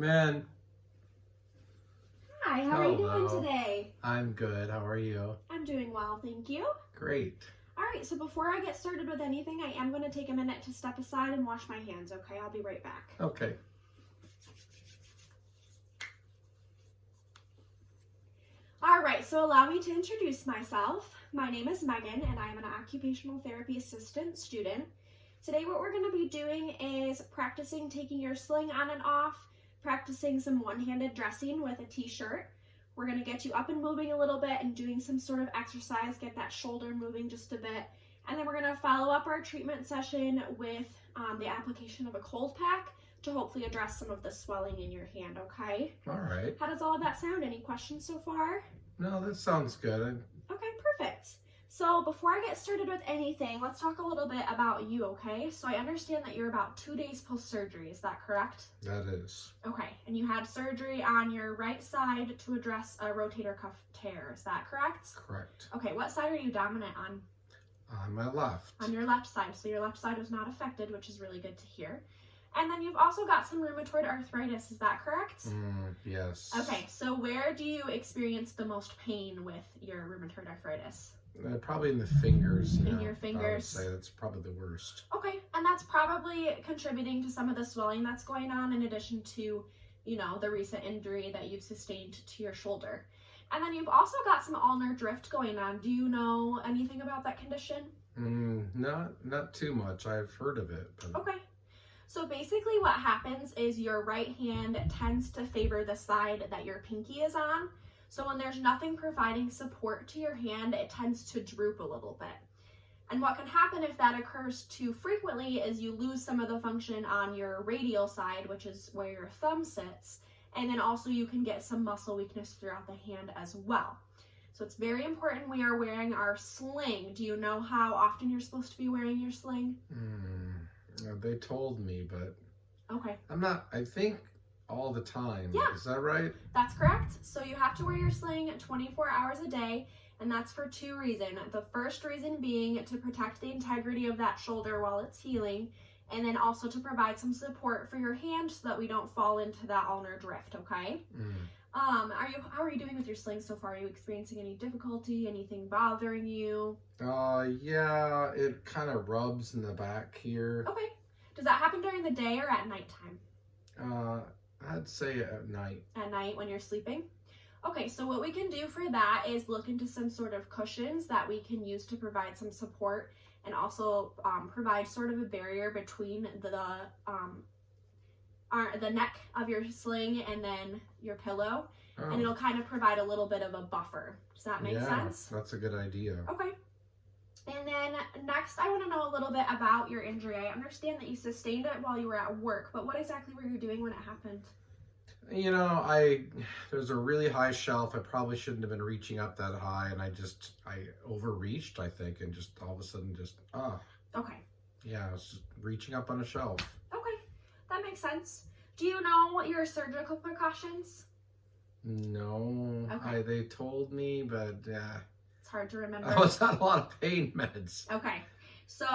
Come in. Hi, how are you doing today? I'm good. How are you? I'm doing well, thank you. Great. All right, so before I get started with anything, I am going to take a minute to step aside and wash my hands, okay? I'll be right back. Okay. All right, so allow me to introduce myself. My name is Megan, and I am an occupational therapy assistant student. Today, what we're going to be doing is practicing taking your sling on and off, practicing some one-handed dressing with a t-shirt. We're going to get you up and moving a little bit and doing some sort of exercise, get that shoulder moving just a bit. And then we're going to follow up our treatment session with the application of a cold pack to hopefully address some of the swelling in your hand, okay? All right. How does all of that sound? Any questions so far? No, that sounds good. Okay, perfect. So before I get started with anything, let's talk a little bit about you, okay? So I understand that you're about 2 days post-surgery, is that correct? That is. Okay, and you had surgery on your right side to address a rotator cuff tear, is that correct? Correct. Okay, what side are you dominant on? On my left. On your left side, so your left side was not affected, which is really good to hear. And then you've also got some rheumatoid arthritis, is that correct? Yes. Okay, so where do you experience the most pain with your rheumatoid arthritis? Probably in the fingers. In your fingers? I would say that's probably the worst. Okay, and that's probably contributing to some of the swelling that's going on in addition to, the recent injury that you've sustained to your shoulder. And then you've also got some ulnar drift going on. Do you know anything about that condition? Not too much. I've heard of it. But... Okay. So basically what happens is your right hand tends to favor the side that your pinky is on. So when there's nothing providing support to your hand, it tends to droop a little bit. And what can happen if that occurs too frequently is you lose some of the function on your radial side, which is where your thumb sits. And then also you can get some muscle weakness throughout the hand as well. So it's very important we are wearing our sling. Do you know how often you're supposed to be wearing your sling? They told me, but okay. I think all the time. Yeah. Is that right? That's correct. So you have to wear your sling 24 hours a day, and that's for 2 reasons. The first reason being to protect the integrity of that shoulder while it's healing, and then also to provide some support for your hand so that we don't fall into that ulnar drift, okay? How are you doing with your sling so far? Are you experiencing any difficulty, anything bothering you? Yeah, it kind of rubs in the back here. Okay. Does that happen during the day or at nighttime? I'd say at night. At night when you're sleeping? Okay, so what we can do for that is look into some sort of cushions that we can use to provide some support and also provide sort of a barrier between the neck of your sling and then your pillow, and it'll kind of provide a little bit of a buffer. Does that make sense? That's a good idea. Okay. And then next, I want to know a little bit about your injury. I understand that you sustained it while you were at work, but what exactly were you doing when it happened? There's a really high shelf. I probably shouldn't have been reaching up that high, and I overreached, I think, and just all of a sudden Okay. Yeah, I was just reaching up on a shelf. Okay, that makes sense. Do you know your surgical precautions? No. Okay. They told me, but it's hard to remember. I was on a lot of pain meds. Okay. So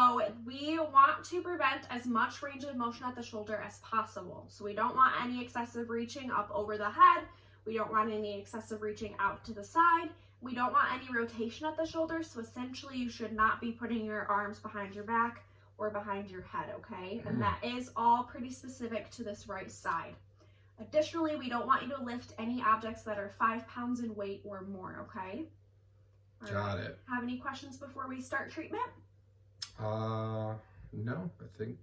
we want to prevent as much range of motion at the shoulder as possible. So we don't want any excessive reaching up over the head. We don't want any excessive reaching out to the side. We don't want any rotation at the shoulder. So essentially you should not be putting your arms behind your back or behind your head, okay? And that is all pretty specific to this right side. Additionally, we don't want you to lift any objects that are 5 pounds in weight or more, okay? Got it. Have any questions before we start treatment? No, I think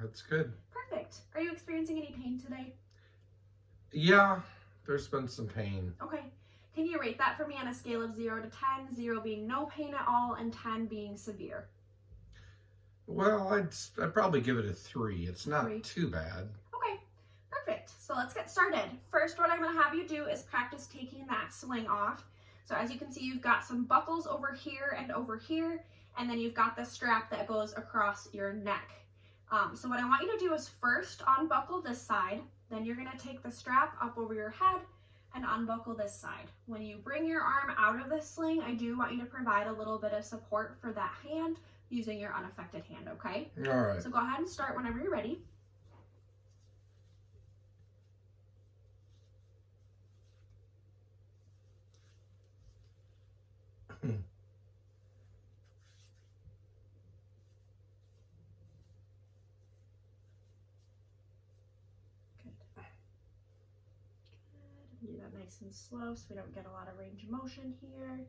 that's good. Perfect. Are you experiencing any pain today? Yeah, there's been some pain. Okay. Can you rate that for me on a scale of 0 to 10, 0 being no pain at all and 10 being severe? Well, I'd probably give it a 3. It's not too bad. Okay, perfect. So let's get started. First, what I'm going to have you do is practice taking that sling off. So as you can see, you've got some buckles over here, and then you've got the strap that goes across your neck. So what I want you to do is first unbuckle this side, then you're going to take the strap up over your head and unbuckle this side. When you bring your arm out of the sling, I do want you to provide a little bit of support for that hand using your unaffected hand, okay? All right. So go ahead and start whenever you're ready. Do that nice and slow so we don't get a lot of range of motion here.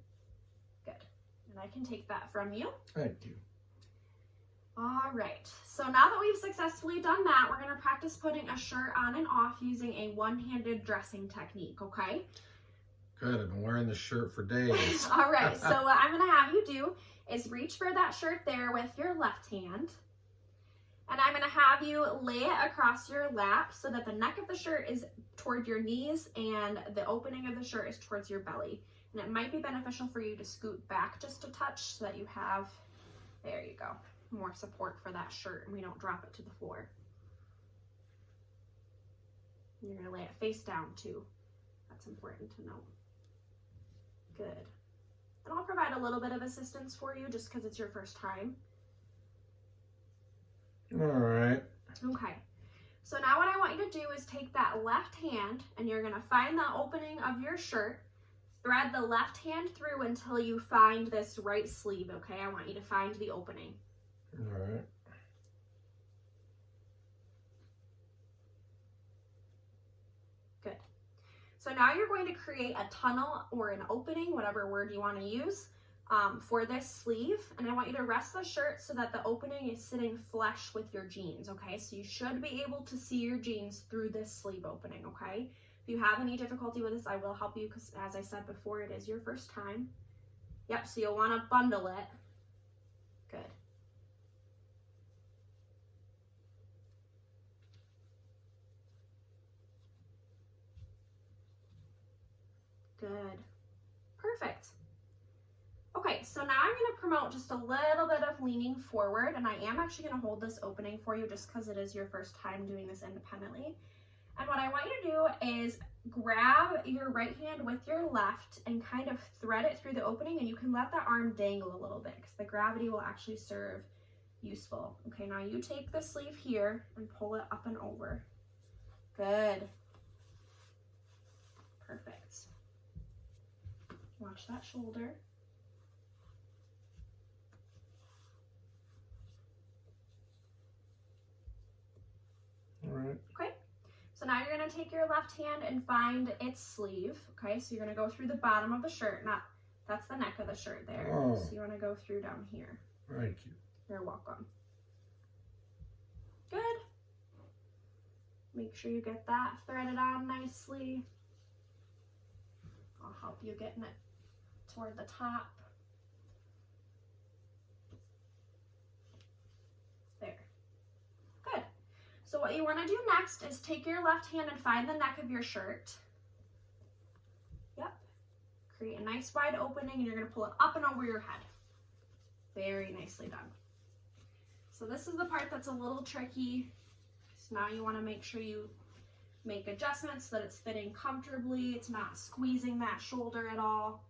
Good. And I can take that from you. Thank you. All right. So now that we've successfully done that, we're going to practice putting a shirt on and off using a one-handed dressing technique, okay? Good. I've been wearing this shirt for days. All right. So what I'm going to have you do is reach for that shirt there with your left hand. And I'm going to have you lay it across your lap so that the neck of the shirt is toward your knees and the opening of the shirt is towards your belly. And it might be beneficial for you to scoot back just a touch so that you have, there you go, more support for that shirt and we don't drop it to the floor. You're going to lay it face down too. That's important to note. Good. And I'll provide a little bit of assistance for you just because it's your first time. All right. Okay, so now what I want you to do is take that left hand and you're going to find the opening of your shirt, thread the left hand through until you find this right sleeve, okay? I want you to find the opening. All right. Good. So now you're going to create a tunnel or an opening, whatever word you want to use, for this sleeve, and I want you to rest the shirt so that the opening is sitting flush with your jeans, okay? So you should be able to see your jeans through this sleeve opening, okay? If you have any difficulty with this, I will help you because, as I said before, it is your first time. Yep, so you'll want to bundle it. Good. Good. Perfect. Okay, so now I'm going to promote just a little bit of leaning forward, and I am actually going to hold this opening for you just because it is your first time doing this independently. And what I want you to do is grab your right hand with your left and kind of thread it through the opening, and you can let that arm dangle a little bit because the gravity will actually serve useful. Okay, now you take the sleeve here and pull it up and over. Good. Perfect. Watch that shoulder. All right. Okay, so now you're going to take your left hand and find its sleeve. Okay, so you're going to go through the bottom of the shirt, that's the neck of the shirt there. Oh. So you want to go through down here. Thank you. You're welcome. Good. Make sure you get that threaded on nicely. I'll help you getting it toward the top. There. Good. So what you want to do next is take your left hand and find the neck of your shirt. Yep. Create a nice wide opening and you're going to pull it up and over your head. Very nicely done. So this is the part that's a little tricky. So now you want to make sure you make adjustments so that it's fitting comfortably. It's not squeezing that shoulder at all.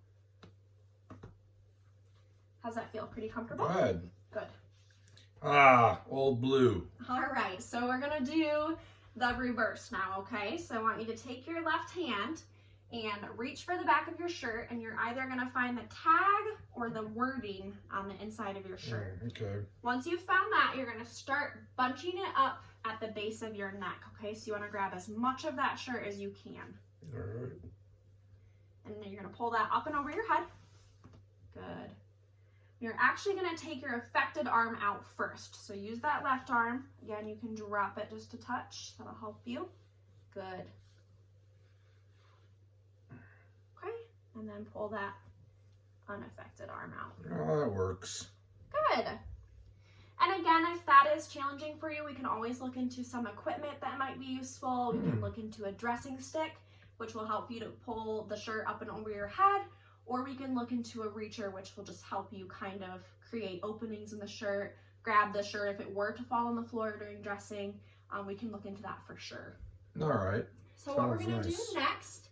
How's that feel? Pretty comfortable? Good. Good. Ah, old blue. All right, so we're gonna do the reverse now, okay? So I want you to take your left hand and reach for the back of your shirt, and you're either gonna find the tag or the wording on the inside of your shirt. Okay. Once you've found that, you're gonna start bunching it up at the base of your neck, okay? So you wanna grab as much of that shirt as you can. All right. And then you're gonna pull that up and over your head. Good. You're actually going to take your affected arm out first. So use that left arm. Again, you can drop it just a touch. That'll help you. Good. Okay. And then pull that unaffected arm out. Oh, that works. Good. And again, if that is challenging for you, we can always look into some equipment that might be useful. We can look into a dressing stick, which will help you to pull the shirt up and over your head. Or we can look into a reacher, which will just help you kind of create openings in the shirt, grab the shirt if it were to fall on the floor during dressing. We can look into that for sure. All right. So what we're going to do next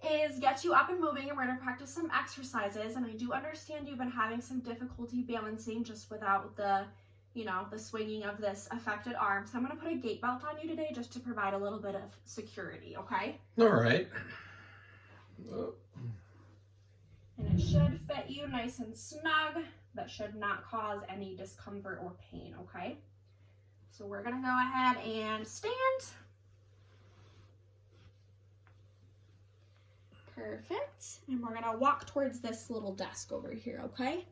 is get you up and moving, and we're going to practice some exercises. And I do understand you've been having some difficulty balancing just without the, the swinging of this affected arm. So I'm going to put a gait belt on you today just to provide a little bit of security, okay? All right. And it should fit you nice and snug, but should not cause any discomfort or pain, okay? So we're gonna go ahead and stand. Perfect. And we're gonna walk towards this little desk over here, okay?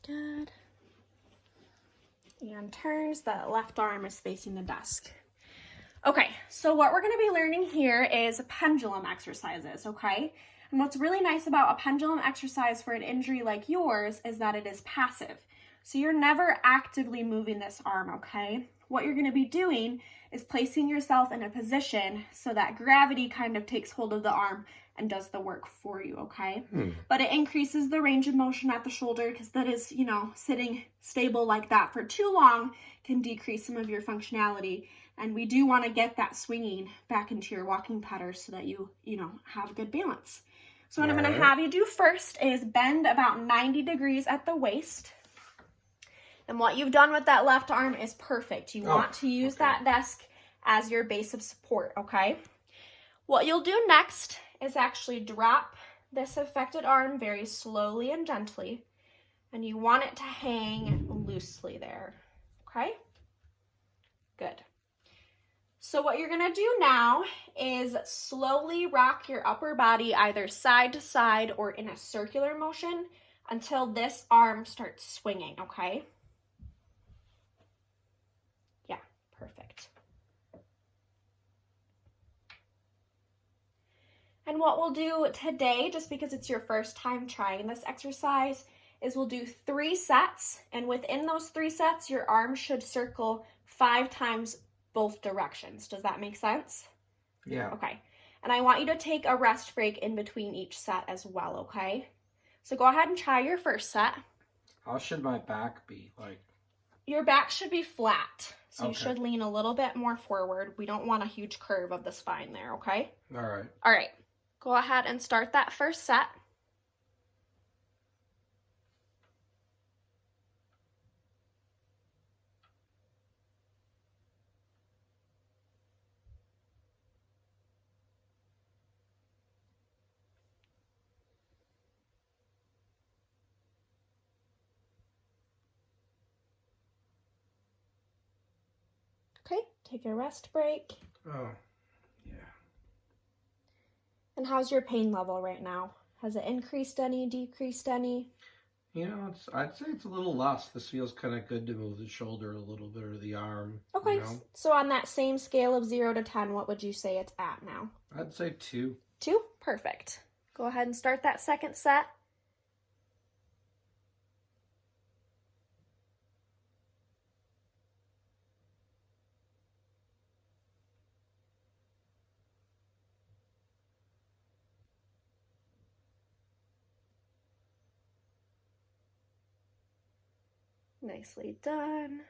Good. And turns, the left arm is facing the desk. Okay, so what we're gonna be learning here is pendulum exercises, okay? And what's really nice about a pendulum exercise for an injury like yours is that it is passive. So you're never actively moving this arm, okay? What you're gonna be doing is placing yourself in a position so that gravity kind of takes hold of the arm and does the work for you, okay? But it increases the range of motion at the shoulder because that is, you know, sitting stable like that for too long can decrease some of your functionality. And we do want to get that swinging back into your walking pattern so that you have good balance. So what I'm going to have you do first is bend about 90 degrees at the waist. And what you've done with that left arm is perfect. You want to use that desk as your base of support, okay? What you'll do next is actually drop this affected arm very slowly and gently. And you want it to hang loosely there, okay? Good. So what you're gonna do now is slowly rock your upper body either side to side or in a circular motion until this arm starts swinging, okay? Yeah, perfect. And what we'll do today, just because it's your first time trying this exercise, is we'll do 3 sets, and within those 3 sets, your arm should circle 5 times both directions. Does that make sense? Yeah. Okay. And I want you to take a rest break in between each set as well, okay? So go ahead and try your first set. How should my back be? Like, your back should be flat. So you Okay. should lean a little bit more forward. We don't want a huge curve of the spine there, okay? All right. All right. Go ahead and start that first set. Okay, take a rest break. Oh, yeah. And how's your pain level right now? Has it increased any, decreased any? You know, I'd say it's a little less. This feels kind of good to move the shoulder a little bit or the arm. Okay, You know? so on that same scale of 0 to 10, what would you say it's at now? I'd say 2. 2? Perfect. Go ahead and start that second set. Nicely done.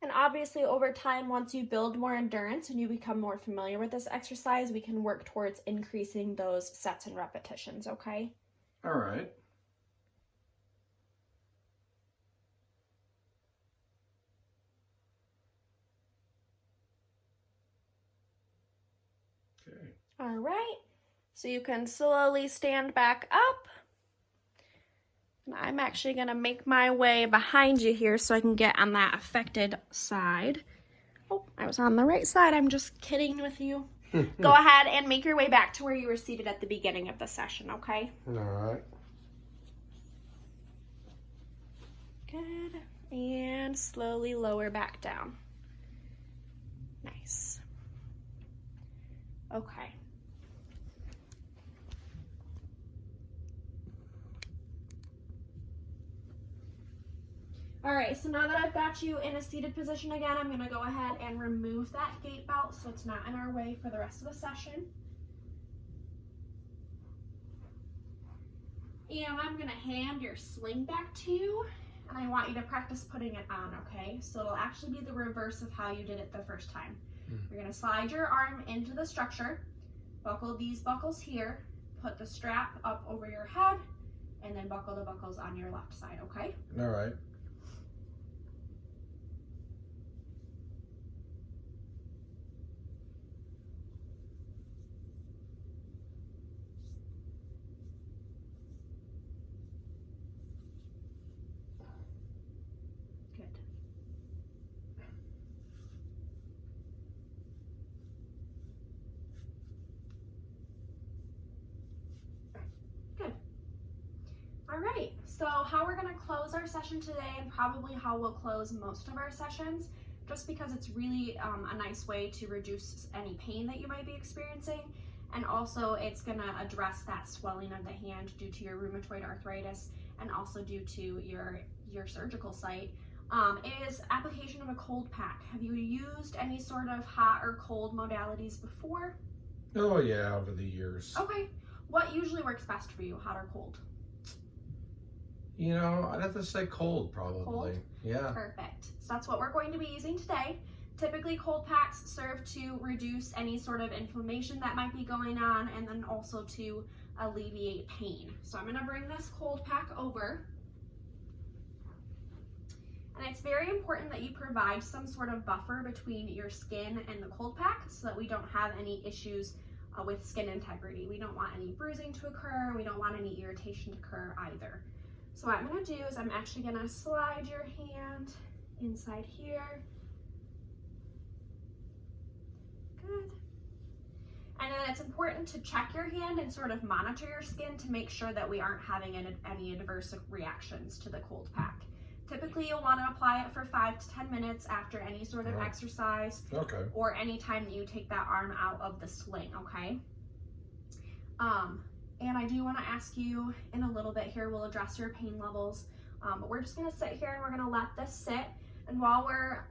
And obviously over time, once you build more endurance and you become more familiar with this exercise, we can work towards increasing those sets and repetitions, okay? All right. Okay. All right. So you can slowly stand back up. And I'm actually going to make my way behind you here so I can get on that affected side. Oh, I was on the right side. I'm just kidding with you. Go ahead and make your way back to where you were seated at the beginning of the session, okay? All right. Good. And slowly lower back down. Nice. Okay. All right, so now that I've got you in a seated position again, I'm gonna go ahead and remove that gait belt so it's not in our way for the rest of the session. And I'm gonna hand your sling back to you, and I want you to practice putting it on, okay? So it'll actually be the reverse of how you did it the first time. You're gonna slide your arm into the structure, buckle these buckles here, put the strap up over your head, and then buckle the buckles on your left side, okay? All right. So how we're going to close our session today, and probably how we'll close most of our sessions, just because it's really a nice way to reduce any pain that you might be experiencing, and also it's going to address that swelling of the hand due to your rheumatoid arthritis and also due to your surgical site, is application of a cold pack. Have you used any sort of hot or cold modalities before? Oh yeah, over the years. Okay. What usually works best for you, hot or cold? You know, I'd have to say cold, probably. Cold? Yeah. Perfect. So that's what we're going to be using today. Typically, cold packs serve to reduce any sort of inflammation that might be going on, and then also to alleviate pain. So I'm going to bring this cold pack over. And it's very important that you provide some sort of buffer between your skin and the cold pack so that we don't have any issues with skin integrity. We don't want any bruising to occur. We don't want any irritation to occur either. So what I'm going to do is I'm actually going to slide your hand inside here. Good. And then it's important to check your hand and sort of monitor your skin to make sure that we aren't having any adverse reactions to the cold pack. Typically, you'll want to apply it for 5 to 10 minutes after any sort of exercise, or any time that you take that arm out of the sling, okay? And I do want to ask you in a little bit here, we'll address your pain levels, but we're just going to sit here and we're going to let this sit. And while we're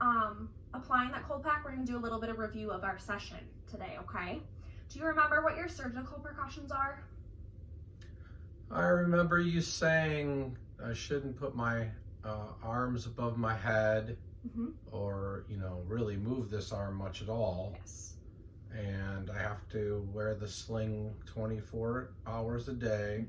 applying that cold pack, we're going to do a little bit of review of our session today, okay? Do you remember what your surgical precautions are? I remember you saying I shouldn't put my arms above my head, or, you know, really move this arm much at all. Yes. And I have to wear the sling 24 hours a day.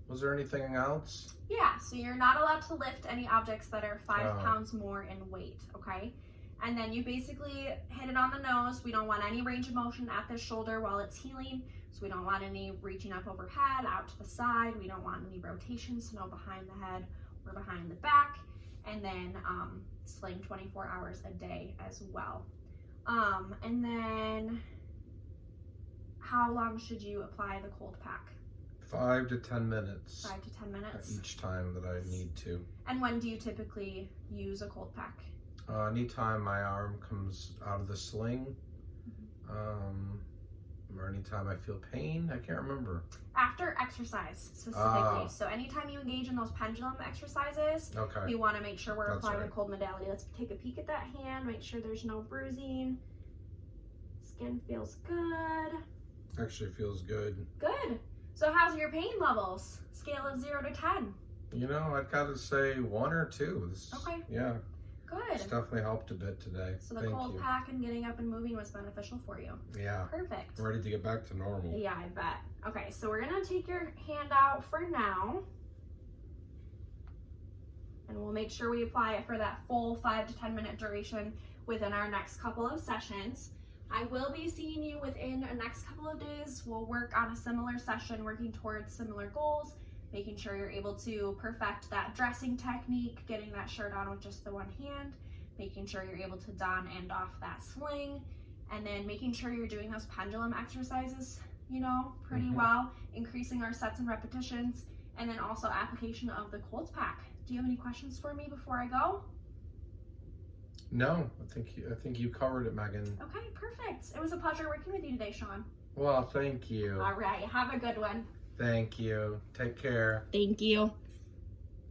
Was there anything else? Yeah, so you're not allowed to lift any objects that are 5 pounds more in weight, okay? And then you basically hit it on the nose. We don't want any range of motion at the shoulder while it's healing. So we don't want any reaching up overhead, out to the side. We don't want any rotations, no behind the head or behind the back. And then sling 24 hours a day as well. And then how long should you apply the cold pack? 5 to 10 minutes. 5 to 10 minutes. Each time that I need to. And when do you typically use a cold pack? Anytime my arm comes out of the sling, or anytime I feel pain. I can't remember. After exercise, specifically. So anytime you engage in those pendulum exercises, we want to make sure we're applying a cold modality. Let's take a peek at that hand, make sure there's no bruising. Skin feels good. Actually feels good. Good. So how's your pain levels? Scale of 0 to 10. You know, I'd gotta say 1 or 2. Okay. Yeah. Good. It's definitely helped a bit today. So the cold pack and getting up and moving was beneficial for you. Yeah. Perfect. I'm ready to get back to normal. Yeah, I bet. Okay, so we're gonna take your hand out for now. And we'll make sure we apply it for that full 5 to 10 minute duration within our next couple of sessions. I will be seeing you within the next couple of days. We'll work on a similar session, working towards similar goals, making sure you're able to perfect that dressing technique, getting that shirt on with just the one hand, making sure you're able to don and off that sling, and then making sure you're doing those pendulum exercises, you know, pretty well, increasing our sets and repetitions, and then also application of the cold pack. Do you have any questions for me before I go? No, I think you covered it, Megan. Okay, perfect. It was a pleasure working with you today, Sean. Well, thank you. All right, have a good one. Thank you. Take care. Thank you.